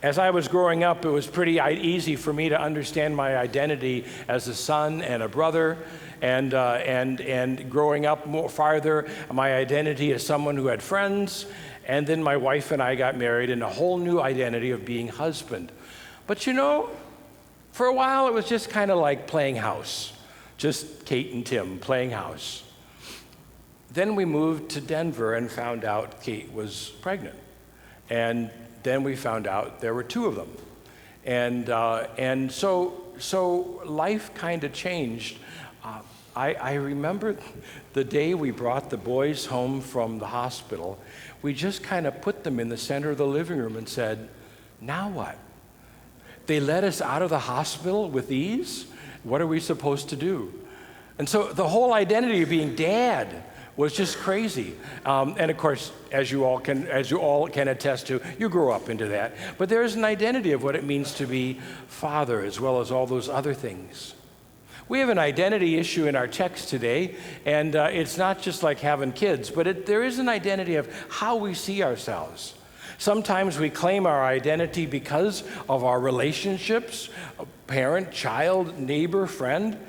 As I was growing up, it was pretty easy for me to understand my identity as a son and a brother, and growing up more farther, my identity as someone who had friends, and then my wife and I got married, and a whole new identity of being husband. But you know, for a while it was just kind of like playing house, just Kate and Tim playing house. Then we moved to Denver and found out Kate was pregnant, and then we found out there were two of them. And so life kind of changed. I remember the day we brought the boys home from the hospital, we just kind of put them in the center of the living room and said, now what? They let us out of the hospital with ease? What are we supposed to do? And so the whole identity of being dad was just crazy. And of course, as you all can attest to, you grew up into that. But there is an identity of what it means to be father, as well as all those other things. We have an identity issue in our text today, and it's not just like having kids, but there is an identity of how we see ourselves. Sometimes we claim our identity because of our relationships, parent, child, neighbor, friend.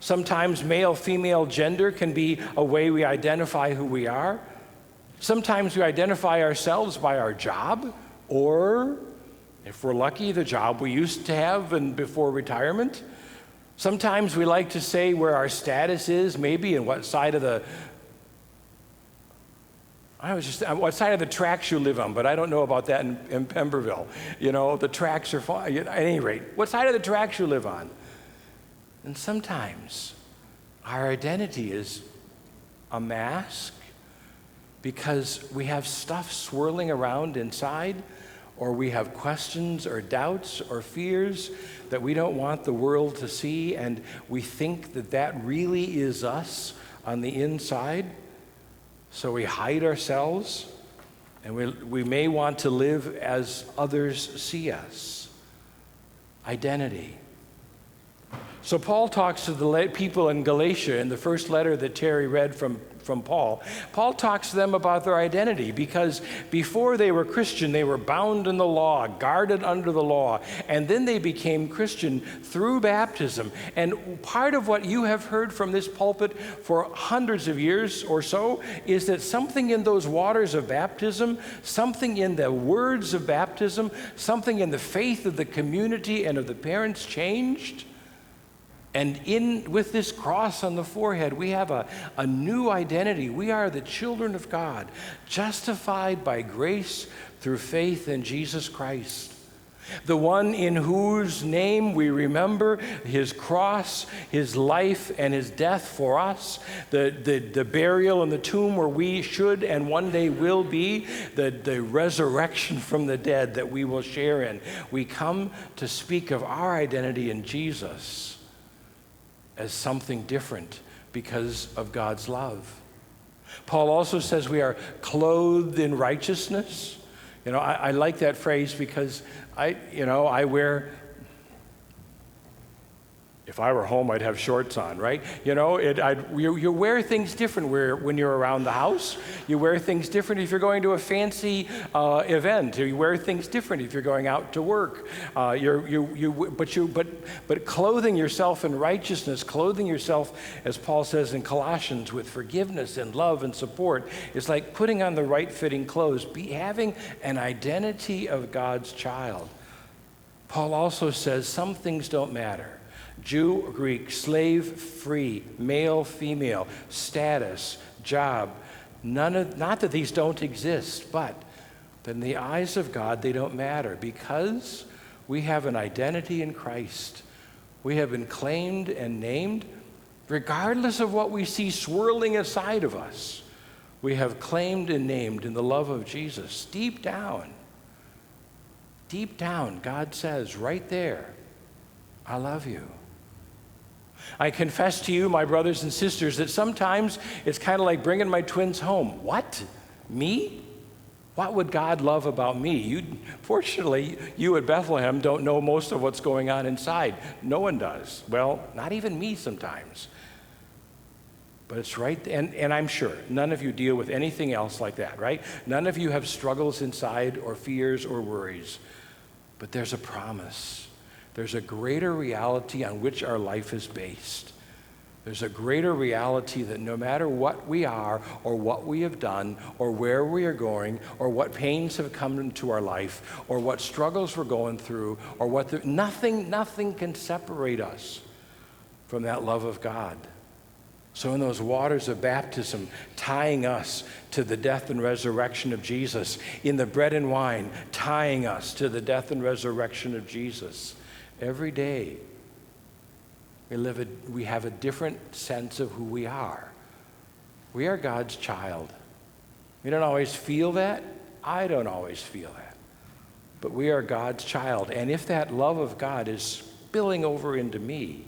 Sometimes male, female gender can be a way we identify who we are. Sometimes we identify ourselves by our job, or, if we're lucky, the job we used to have and before retirement. Sometimes we like to say where our status is, maybe, and what side of the tracks you live on, but I don't know about that in Pemberville. You know, the tracks are fine. At any rate, what side of the tracks you live on. And sometimes our identity is a mask because we have stuff swirling around inside, or we have questions or doubts or fears that we don't want the world to see, and we think that that really is us on the inside. So we hide ourselves, and we may want to live as others see us. Identity. So Paul talks to the people in Galatia in the first letter that Terry read from Paul. Paul talks to them about their identity because before they were Christian, they were bound in the law, guarded under the law, and then they became Christian through baptism. And part of what you have heard from this pulpit for hundreds of years or so is that something in those waters of baptism, something in the words of baptism, something in the faith of the community and of the parents changed. And with this cross on the forehead, we have a new identity. We are the children of God, justified by grace through faith in Jesus Christ. The one in whose name we remember his cross, his life, and his death for us, the burial in the tomb where we should and one day will be, the resurrection from the dead that we will share in. We come to speak of our identity in Jesus as something different because of God's love. Paul also says we are clothed in righteousness. You know, I like that phrase because I wear, if I were home, I'd have shorts on, right? You know, you wear things different when you're around the house. You wear things different if you're going to a fancy event. You wear things different if you're going out to work. But clothing yourself in righteousness, clothing yourself, as Paul says in Colossians, with forgiveness and love and support, is like putting on the right-fitting clothes, having an identity of God's child. Paul also says some things don't matter. Jew, Greek, slave, free, male, female, status, job. Not that these don't exist, but in the eyes of God, they don't matter because we have an identity in Christ. We have been claimed and named, regardless of what we see swirling inside of us. We have claimed and named in the love of Jesus. Deep down, God says right there, I love you. I confess to you, my brothers and sisters, that sometimes it's kind of like bringing my twins home. What? Me? What would God love about me? Fortunately, you at Bethlehem don't know most of what's going on inside. No one does. Well, not even me sometimes. But it's right, and I'm sure none of you deal with anything else like that, right? None of you have struggles inside or fears or worries. But there's a promise. There's a greater reality on which our life is based. There's a greater reality that no matter what we are or what we have done or where we are going or what pains have come into our life or what struggles we're going through or nothing can separate us from that love of God. So in those waters of baptism, tying us to the death and resurrection of Jesus, in the bread and wine, tying us to the death and resurrection of Jesus, every day we have a different sense of who we are. We are God's child. We don't always feel that. I don't always feel that. But we are God's child. And if that love of God is spilling over into me,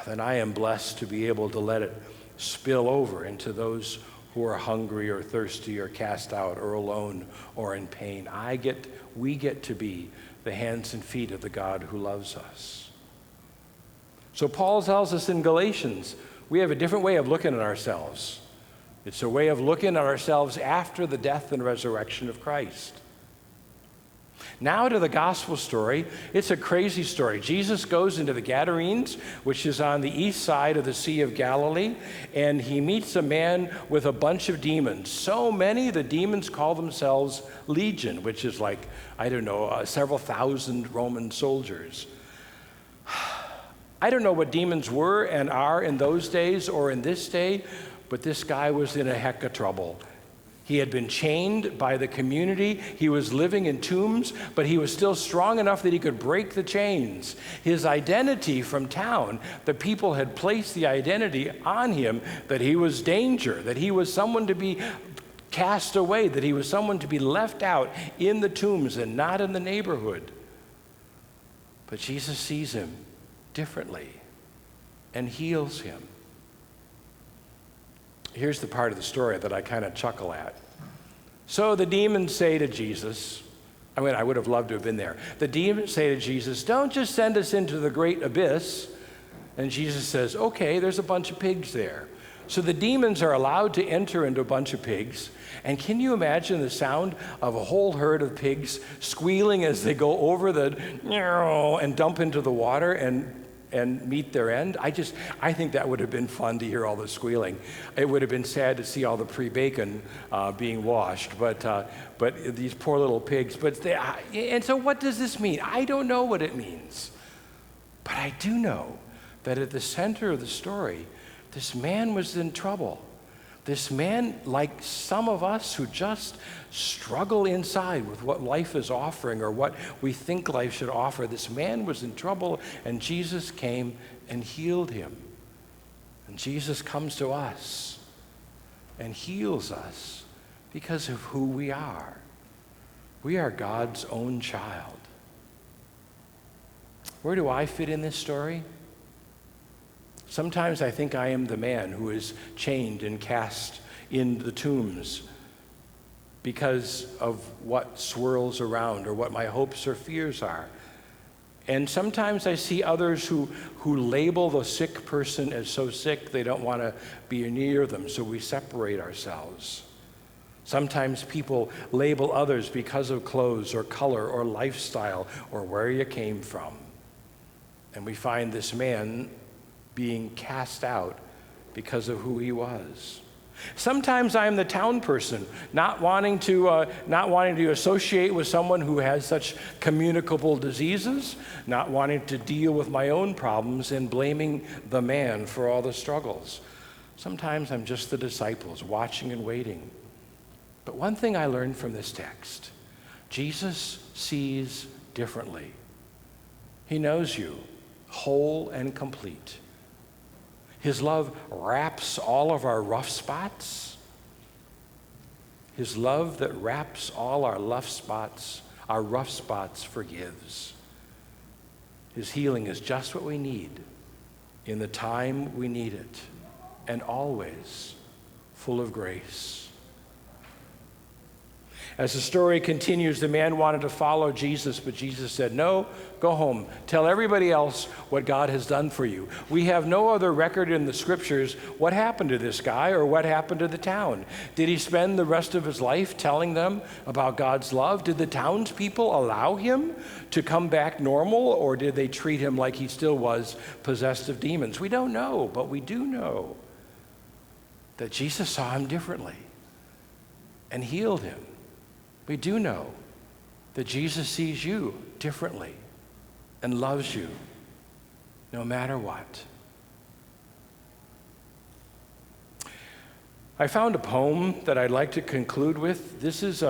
then I am blessed to be able to let it spill over into those who are hungry or thirsty or cast out or alone or in pain. We get to be the hands and feet of the God who loves us. So Paul tells us in Galatians, we have a different way of looking at ourselves. It's a way of looking at ourselves after the death and resurrection of Christ. Now to the gospel story. It's a crazy story. Jesus goes into the Gadarenes, which is on the east side of the Sea of Galilee, and he meets a man with a bunch of demons. So many, the demons call themselves Legion, which is like, several thousand Roman soldiers. I don't know what demons were and are in those days or in this day, but this guy was in a heck of trouble. He had been chained by the community. He was living in tombs, but he was still strong enough that he could break the chains. His identity from town, the people had placed the identity on him that he was danger, that he was someone to be cast away, that he was someone to be left out in the tombs and not in the neighborhood. But Jesus sees him differently and heals him. Here's the part of the story that I kind of chuckle at. So the demons say to Jesus, I would have loved to have been there. The demons say to Jesus, don't just send us into the great abyss. And Jesus says, okay, there's a bunch of pigs there. So the demons are allowed to enter into a bunch of pigs. And can you imagine the sound of a whole herd of pigs squealing as they go over and dump into the water and meet their end? I think that would have been fun to hear all the squealing. It would have been sad to see all the pre-bacon being washed, but these poor little pigs. And so what does this mean? I don't know what it means. But I do know that at the center of the story, this man was in trouble. This man, like some of us who just struggle inside with what life is offering or what we think life should offer, this man was in trouble, and Jesus came and healed him. And Jesus comes to us and heals us because of who we are. We are God's own child. Where do I fit in this story? Sometimes I think I am the man who is chained and cast in the tombs because of what swirls around or what my hopes or fears are. And sometimes I see others who label the sick person as so sick they don't want to be near them, so we separate ourselves. Sometimes people label others because of clothes or color or lifestyle or where you came from. And we find this man being cast out because of who he was. Sometimes I'm the town person, not wanting to associate with someone who has such communicable diseases, not wanting to deal with my own problems and blaming the man for all the struggles. Sometimes I'm just the disciples, watching and waiting. But one thing I learned from this text, Jesus sees differently. He knows you whole and complete. His love wraps all of our rough spots. His love that wraps all our rough spots forgives. His healing is just what we need in the time we need it, and always full of grace. As the story continues, the man wanted to follow Jesus, but Jesus said, "No, go home. Tell everybody else what God has done for you." We have no other record in the scriptures what happened to this guy or what happened to the town. Did he spend the rest of his life telling them about God's love? Did the townspeople allow him to come back normal, or did they treat him like he still was possessed of demons? We don't know, but we do know that Jesus saw him differently and healed him. We do know that Jesus sees you differently and loves you no matter what. I found a poem that I'd like to conclude with. This is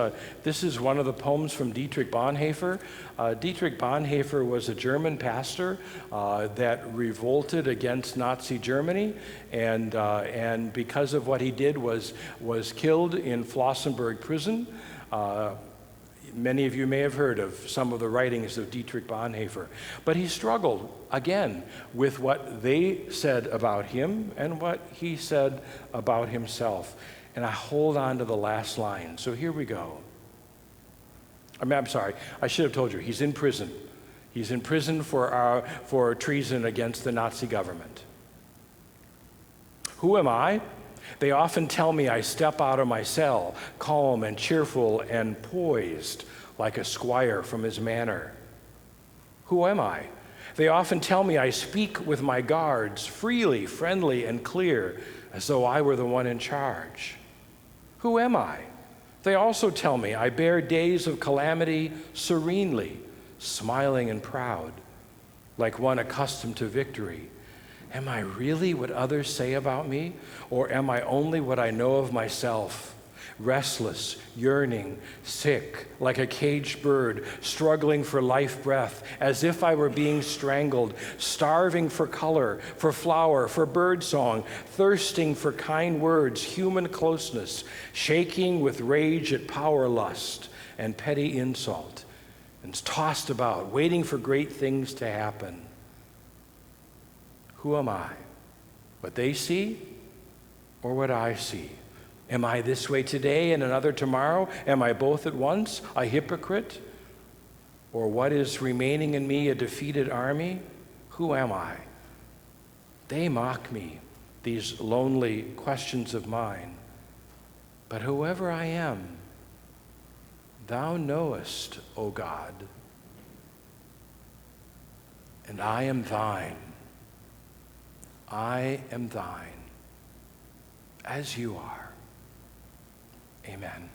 one of the poems from Dietrich Bonhoeffer. Dietrich Bonhoeffer was a German pastor that revolted against Nazi Germany, and because of what he did was killed in Flossenburg prison. Many of you may have heard of some of the writings of Dietrich Bonhoeffer. But he struggled, again, with what they said about him and what he said about himself. And I hold on to the last line. So here we go. I'm sorry, I should have told you, he's in prison. He's in prison for treason against the Nazi government. Who am I? They often tell me I step out of my cell, calm and cheerful and poised, like a squire from his manor. Who am I? They often tell me I speak with my guards, freely, friendly, and clear, as though I were the one in charge. Who am I? They also tell me I bear days of calamity serenely, smiling and proud, like one accustomed to victory. Am I really what others say about me, or am I only what I know of myself? Restless, yearning, sick, like a caged bird, struggling for life breath, as if I were being strangled, starving for color, for flower, for bird song, thirsting for kind words, human closeness, shaking with rage at power lust and petty insult, and tossed about, waiting for great things to happen. Who am I? What they see or what I see? Am I this way today and another tomorrow? Am I both at once, a hypocrite? Or what is remaining in me, a defeated army? Who am I? They mock me, these lonely questions of mine. But whoever I am, thou knowest, O God, and I am thine. I am thine, as you are. Amen.